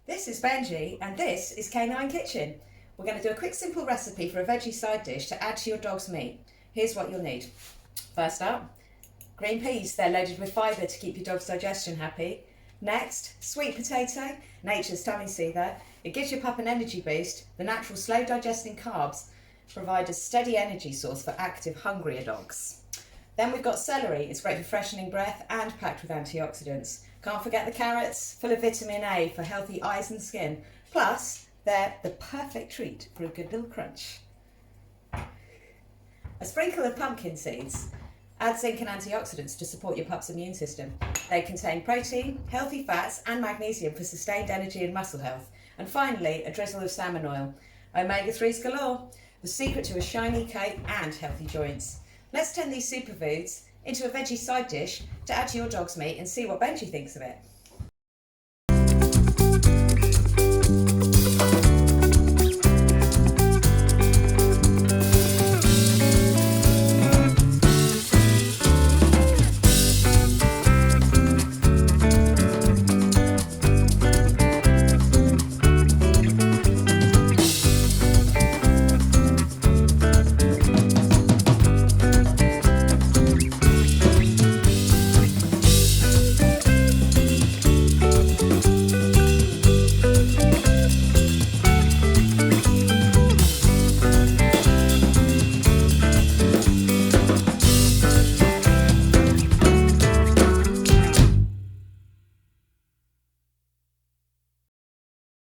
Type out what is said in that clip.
This is Benji and this is Canine Kitchen. We're going to do a quick simple recipe for a veggie side dish to add to your dog's meat. Here's what you'll need. First up, green peas. They're loaded with fibre to keep your dog's digestion happy. Next, sweet potato, nature's tummy soother. It gives your pup an energy boost. The natural slow digesting carbs provide a steady energy source for active, hungrier dogs. Then we've got celery. It's great for freshening breath and packed with antioxidants. Can't forget the carrots, full of vitamin A for healthy eyes and skin. Plus, they're the perfect treat for a good little crunch. A sprinkle of pumpkin seeds. Add zinc and antioxidants to support your pup's immune system. They contain protein, healthy fats and magnesium for sustained energy and muscle health. And finally, a drizzle of salmon oil. Omega-3s galore, the secret to a shiny coat and healthy joints. Let's turn these superfoods into a veggie side dish to add to your dog's meat and see what Benji thinks of it.